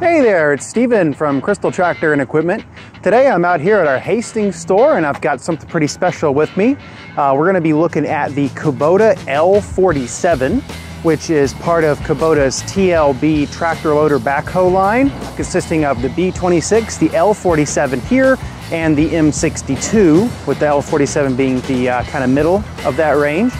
Hey there, it's Steven from Crystal Tractor and Equipment. Today I'm out here at our Hastings store and I've got something pretty special with me. We're going to be looking at the Kubota L47, which is part of Kubota's TLB tractor loader backhoe line, consisting of the B26, the L47 here, and the M62, with the L47 being the kind of middle of that range.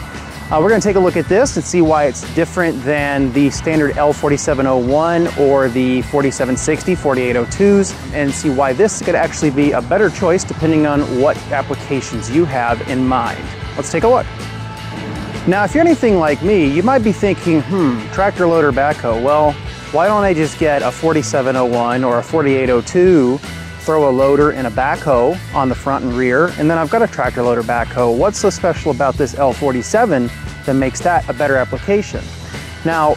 We're going to take a look at this and see why it's different than the standard L4701 or the 4760, 4802s, and see why this could actually be a better choice depending on what applications you have in mind. Let's take a look. Now, if you're anything like me, you might be thinking, tractor loader backhoe, well, why don't I just get a 4701 or a 4802, throw a loader and a backhoe on the front and rear, and then I've got a tractor loader backhoe. What's so special about this L47 that makes that a better application? Now,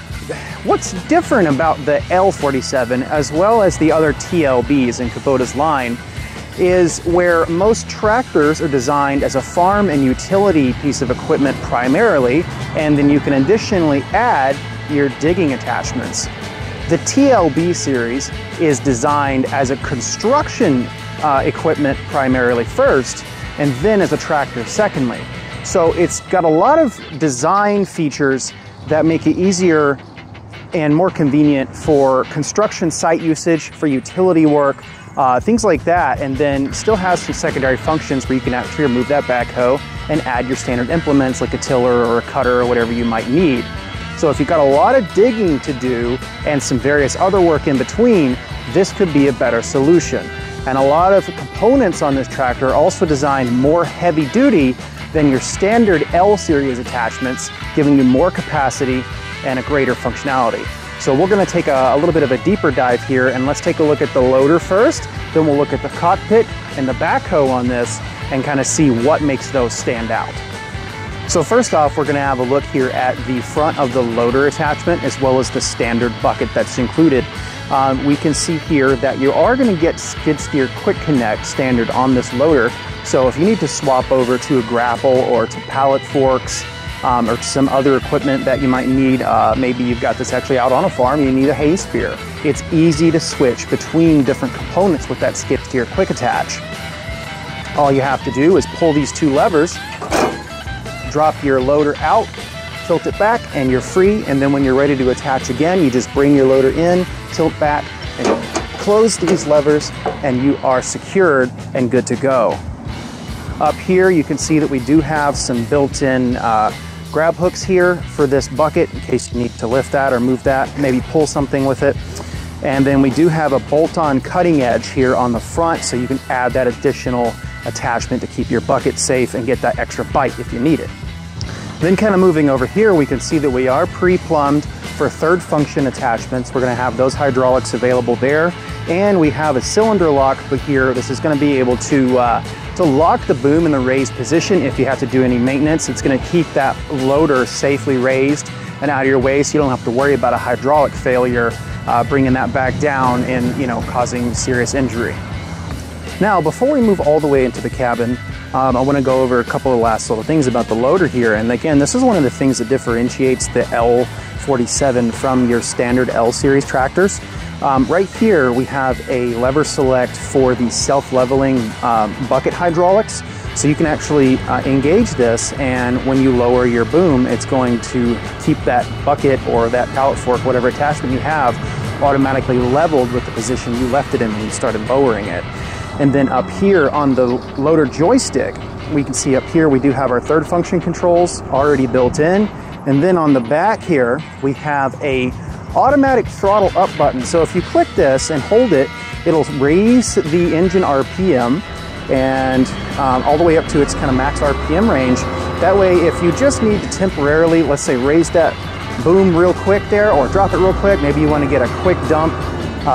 what's different about the L47 as well as the other TLBs in Kubota's line is where most tractors are designed as a farm and utility piece of equipment primarily, and then you can additionally add your digging attachments. The TLB series is designed as a construction equipment primarily first, and then as a tractor secondly. So it's got a lot of design features that make it easier and more convenient for construction site usage, for utility work, things like that, and then still has some secondary functions where you can actually remove that backhoe and add your standard implements like a tiller or a cutter or whatever you might need. So if you've got a lot of digging to do and some various other work in between, this could be a better solution. And a lot of components on this tractor are also designed more heavy duty than your standard L series attachments, giving you more capacity and a greater functionality. So we're going to take a little bit of a deeper dive here, and let's take a look at the loader first, then we'll look at the cockpit and the backhoe on this and kind of see what makes those stand out. So first off, we're going to have a look here at the front of the loader attachment as well as the standard bucket that's included. We can see here that you are going to get skid steer quick connect standard on this loader. So if you need to swap over to a grapple or to pallet forks or some other equipment that you might need, maybe you've got this actually out on a farm, you need a hay spear. It's easy to switch between different components with that skid steer quick attach. All you have to do is pull these two levers, drop your loader out, tilt it back, and you're free. And then when you're ready to attach again, you just bring your loader in, tilt back, and close these levers, and you are secured and good to go. Up here, you can see that we do have some built-in grab hooks here for this bucket in case you need to lift that or move that, maybe pull something with it. And then we do have a bolt-on cutting edge here on the front, so you can add that additional attachment to keep your bucket safe and get that extra bite if you need it. Then kind of moving over here, we can see that we are pre-plumbed for third function attachments. We're going to have those hydraulics available there, and we have a cylinder lock here. This is going to be able to lock the boom in the raised position if you have to do any maintenance. It's going to keep that loader safely raised and out of your way, so you don't have to worry about a hydraulic failure bringing that back down and causing serious injury. Now, before we move all the way into the cabin, I want to go over a couple of last little things about the loader here. And again, this is one of the things that differentiates the L47 from your standard L series tractors. Right here, we have a lever select for the self-leveling bucket hydraulics. So you can actually engage this, and when you lower your boom, it's going to keep that bucket or that pallet fork, whatever attachment you have, automatically leveled with the position you left it in when you started lowering it. And then up here on the loader joystick, we can see up here we do have our third function controls already built in. And then on the back here, we have a automatic throttle up button. So if you click this and hold it, it'll raise the engine RPM and all the way up to its kind of max RPM range. That way, if you just need to temporarily, let's say, raise that boom real quick there or drop it real quick, maybe you want to get a quick dump,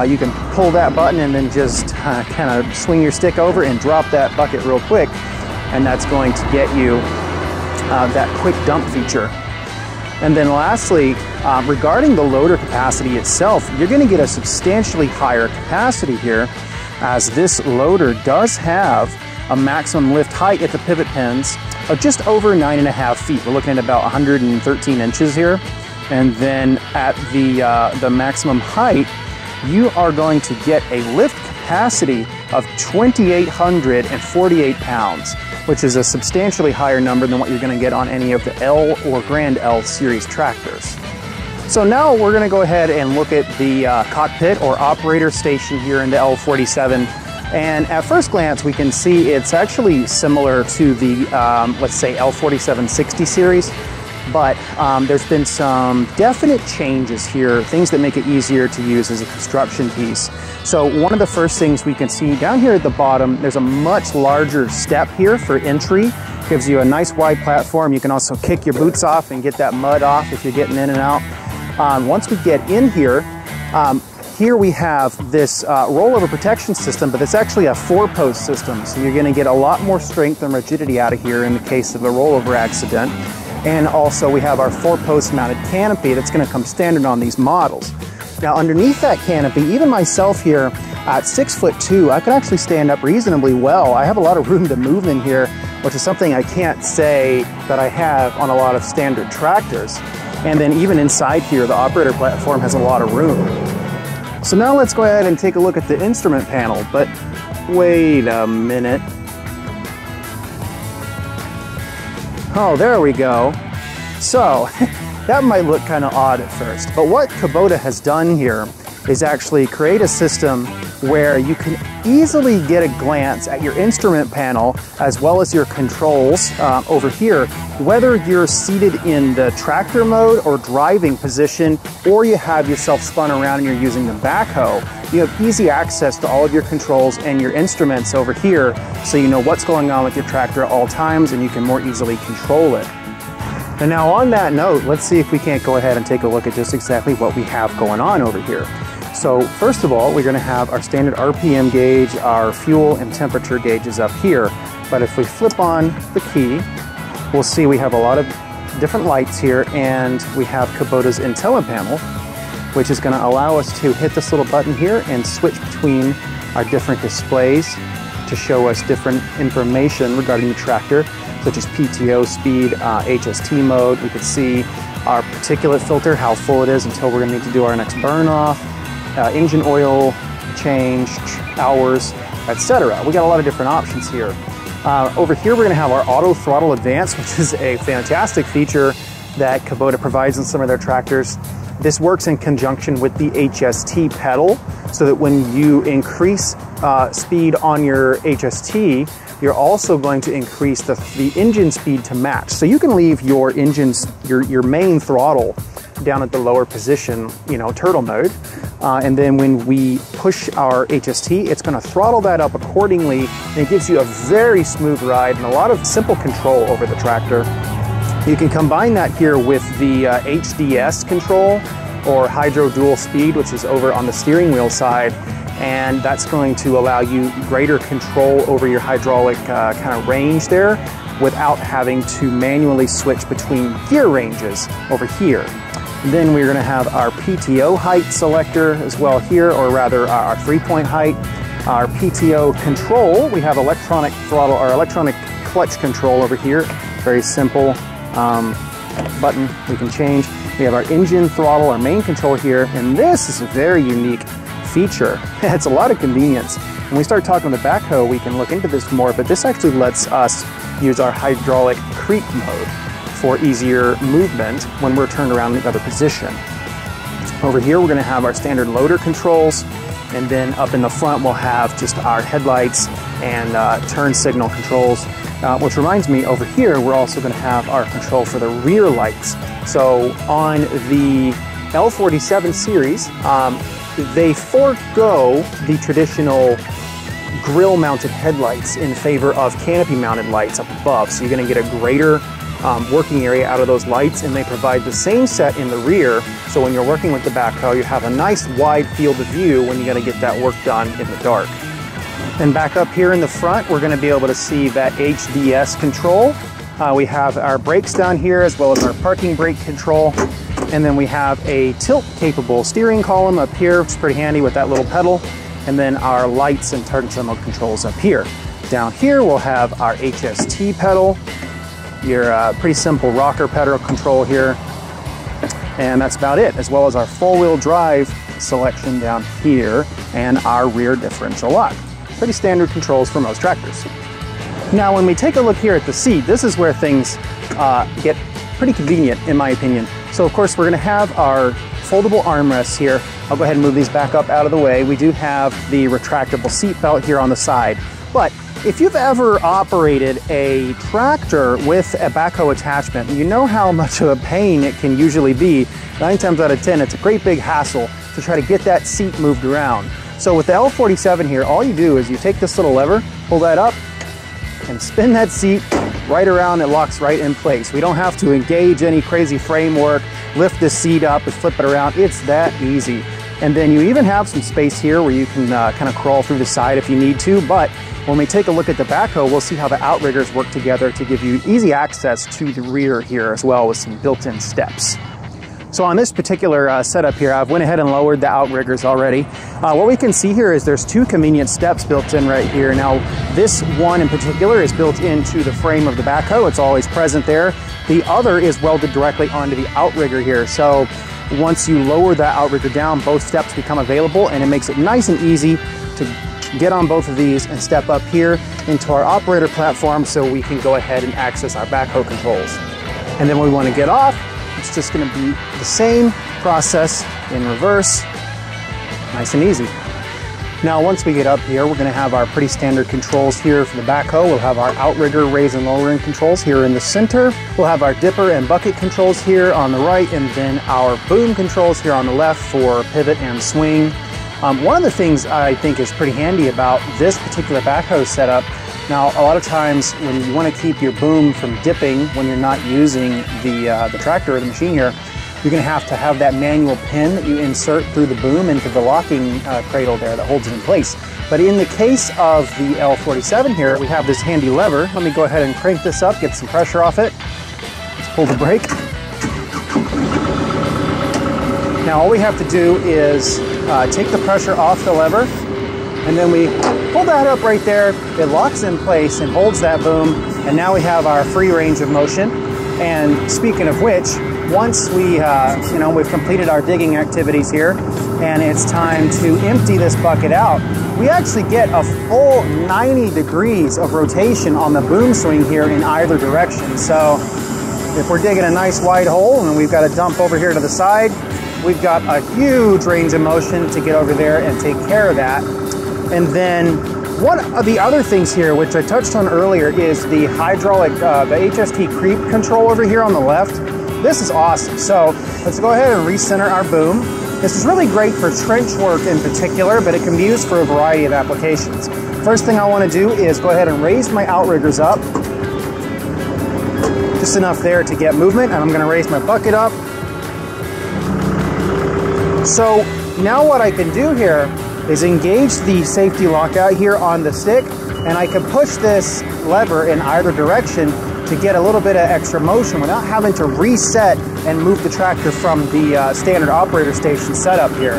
you can pull that button and then just kind of swing your stick over and drop that bucket real quick, and that's going to get you that quick dump feature. And then lastly, regarding the loader capacity itself, you're going to get a substantially higher capacity here, as this loader does have a maximum lift height at the pivot pins of just over 9.5 feet. We're looking at about 113 inches here. And then at the maximum height, you are going to get a lift capacity of 2,848 pounds, which is a substantially higher number than what you're going to get on any of the L or Grand L series tractors. So now we're going to go ahead and look at the cockpit or operator station here in the L47. And at first glance, we can see it's actually similar to the, let's say, L4760 series. But there's been some definite changes here, things that make it easier to use as a construction piece. So one of the first things we can see down here at the bottom, there's a much larger step here for entry. Gives you a nice wide platform. You can also kick your boots off and get that mud off if you're getting in and out. Once we get in here, here we have this rollover protection system, but it's actually a 4-post system. So you're going to get a lot more strength and rigidity out of here in the case of a rollover accident. And also we have our 4-post mounted canopy that's going to come standard on these models. Now underneath that canopy, even myself here at 6'2", I can actually stand up reasonably well. I have a lot of room to move in here, which is something I can't say that I have on a lot of standard tractors. And then even inside here, the operator platform has a lot of room. So now let's go ahead and take a look at the instrument panel, but wait a minute. Oh, there we go. So that might look kind of odd at first, but what Kubota has done here is actually create a system where you can easily get a glance at your instrument panel as well as your controls over here, whether you're seated in the tractor mode or driving position, or you have yourself spun around and you're using the backhoe. You have easy access to all of your controls and your instruments over here, so you know what's going on with your tractor at all times and you can more easily control it. And now on that note, let's see if we can't go ahead and take a look at just exactly what we have going on over here. So first of all, we're going to have our standard RPM gauge, our fuel and temperature gauges up here. But if we flip on the key, we'll see we have a lot of different lights here, and we have Kubota's IntelliPanel, which is going to allow us to hit this little button here and switch between our different displays to show us different information regarding the tractor, such as PTO speed, HST mode. We could see our particulate filter, how full it is until we're going to need to do our next burn off. Engine oil change, hours, etc. We got a lot of different options here. Over here we're going to have our auto throttle advance, which is a fantastic feature that Kubota provides in some of their tractors. This works in conjunction with the HST pedal, so that when you increase speed on your HST, you're also going to increase the engine speed to match. So you can leave your engine's, your main throttle down at the lower position, you know, turtle mode. And then when we push our HST, it's going to throttle that up accordingly, and it gives you a very smooth ride and a lot of simple control over the tractor. You can combine that here with the HDS control, or hydro dual speed, which is over on the steering wheel side, and that's going to allow you greater control over your hydraulic kind of range there without having to manually switch between gear ranges over here. Then we're going to have our PTO height selector as well here, or rather our 3-point height. Our PTO control, we have electronic throttle or electronic clutch control over here. Very simple button we can change. We have our engine throttle, our main control here, and this is a very unique feature. It's a lot of convenience. When we start talking with the backhoe, we can look into this more, but this actually lets us use our hydraulic creep mode for easier movement when we're turned around in the other position. Over here we're going to have our standard loader controls, and then up in the front we'll have just our headlights and turn signal controls, which reminds me, over here we're also going to have our control for the rear lights. So on the L47 series, they forego the traditional grill mounted headlights in favor of canopy mounted lights up above, so you're going to get a greater working area out of those lights, and they provide the same set in the rear, so when you're working with the backhoe you have a nice wide field of view when you're going to get that work done in the dark. And back up here in the front we're going to be able to see that HDS control. We have our brakes down here as well as our parking brake control, and then we have a tilt capable steering column up here, which is pretty handy with that little pedal, and then our lights and turn signal controls up here. Down here we'll have our HST pedal, your pretty simple rocker pedal control here. And that's about it, as well as our four-wheel drive selection down here and our rear differential lock. Pretty standard controls for most tractors. Now, when we take a look here at the seat, this is where things get pretty convenient, in my opinion. So, of course, we're going to have our foldable armrests here. I'll go ahead and move these back up out of the way. We do have the retractable seat belt here on the side. But if you've ever operated a tractor with a backhoe attachment, you know how much of a pain it can usually be. 9 times out of 10, it's a great big hassle to try to get that seat moved around. So with the L47 here, all you do is you take this little lever, pull that up, and spin that seat right around. It locks right in place. We don't have to engage any crazy framework, lift the seat up and flip it around. It's that easy. And then you even have some space here where you can kind of crawl through the side if you need to. But when we take a look at the backhoe, we'll see how the outriggers work together to give you easy access to the rear here as well, with some built-in steps. So on this particular setup here, I've went ahead and lowered the outriggers already. What we can see here is there's 2 convenient steps built in right here. Now, this one in particular is built into the frame of the backhoe. It's always present there. The other is welded directly onto the outrigger here. So once you lower that outrigger down, both steps become available, and it makes it nice and easy to get on both of these and step up here into our operator platform so we can go ahead and access our backhoe controls. And then when we want to get off, it's just going to be the same process in reverse, nice and easy. Now, once we get up here, we're going to have our pretty standard controls here for the backhoe. We'll have our outrigger raise and lowering controls here in the center. We'll have our dipper and bucket controls here on the right, and then our boom controls here on the left for pivot and swing. One of the things I think is pretty handy about this particular backhoe setup, now a lot of times when you want to keep your boom from dipping when you're not using the tractor or the machine here, you're going to have that manual pin that you insert through the boom into the locking cradle there that holds it in place. But in the case of the L47 here, we have this handy lever. Let me go ahead and crank this up, get some pressure off it. Let's pull the brake. Now all we have to do is take the pressure off the lever, and then we pull that up right there. It locks in place and holds that boom, and now we have our free range of motion. And speaking of which, once we've completed our digging activities here, and it's time to empty this bucket out, we actually get a full 90 degrees of rotation on the boom swing here in either direction. So if we're digging a nice wide hole and we've got a dump over here to the side, we've got a huge range of motion to get over there and take care of that. And then one of the other things here, which I touched on earlier, is the hydraulic, the HST creep control over here on the left. This is awesome. So let's go ahead and recenter our boom. This is really great for trench work in particular, but it can be used for a variety of applications. First thing I want to do is go ahead and raise my outriggers up. Just enough there to get movement, and I'm going to raise my bucket up. So now what I can do here is engage the safety lockout here on the stick, and I can push this lever in either direction to get a little bit of extra motion without having to reset and move the tractor from the standard operator station setup here.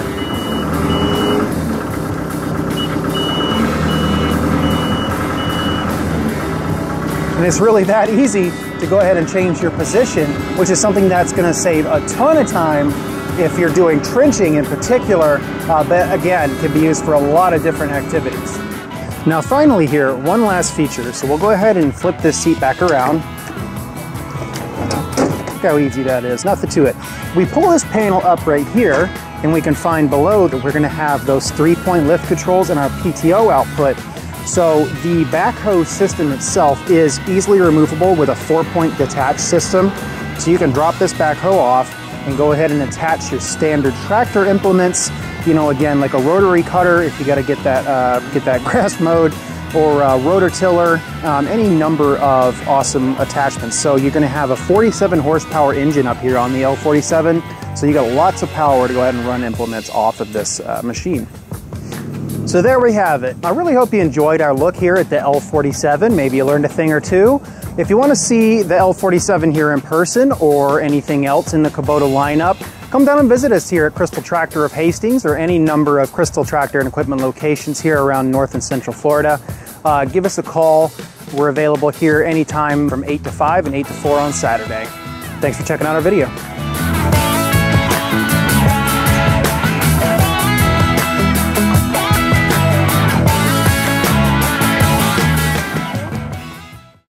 And it's really that easy to go ahead and change your position, which is something that's going to save a ton of time if you're doing trenching in particular, but again, can be used for a lot of different activities. Now finally here, one last feature. So we'll go ahead and flip this seat back around. Look how easy that is, nothing to it. We pull this panel up right here, and we can find below that we're gonna have those 3-point lift controls and our PTO output. So the backhoe system itself is easily removable with a 4-point detach system. So you can drop this backhoe off and go ahead and attach your standard tractor implements, again, like a rotary cutter if you got to get that grass mowed, or a rotor tiller, any number of awesome attachments. So you're going to have a 47 horsepower engine up here on the L47, so you got lots of power to go ahead and run implements off of this machine. So there we have it. I really hope you enjoyed our look here at the L47. Maybe you learned a thing or two. If you want to see the L47 here in person or anything else in the Kubota lineup, come down and visit us here at Crystal Tractor of Hastings, or any number of Crystal Tractor and Equipment locations here around North and Central Florida. Give us a call. We're available here anytime from 8 to 5 and 8 to 4 on Saturday. Thanks for checking out our video.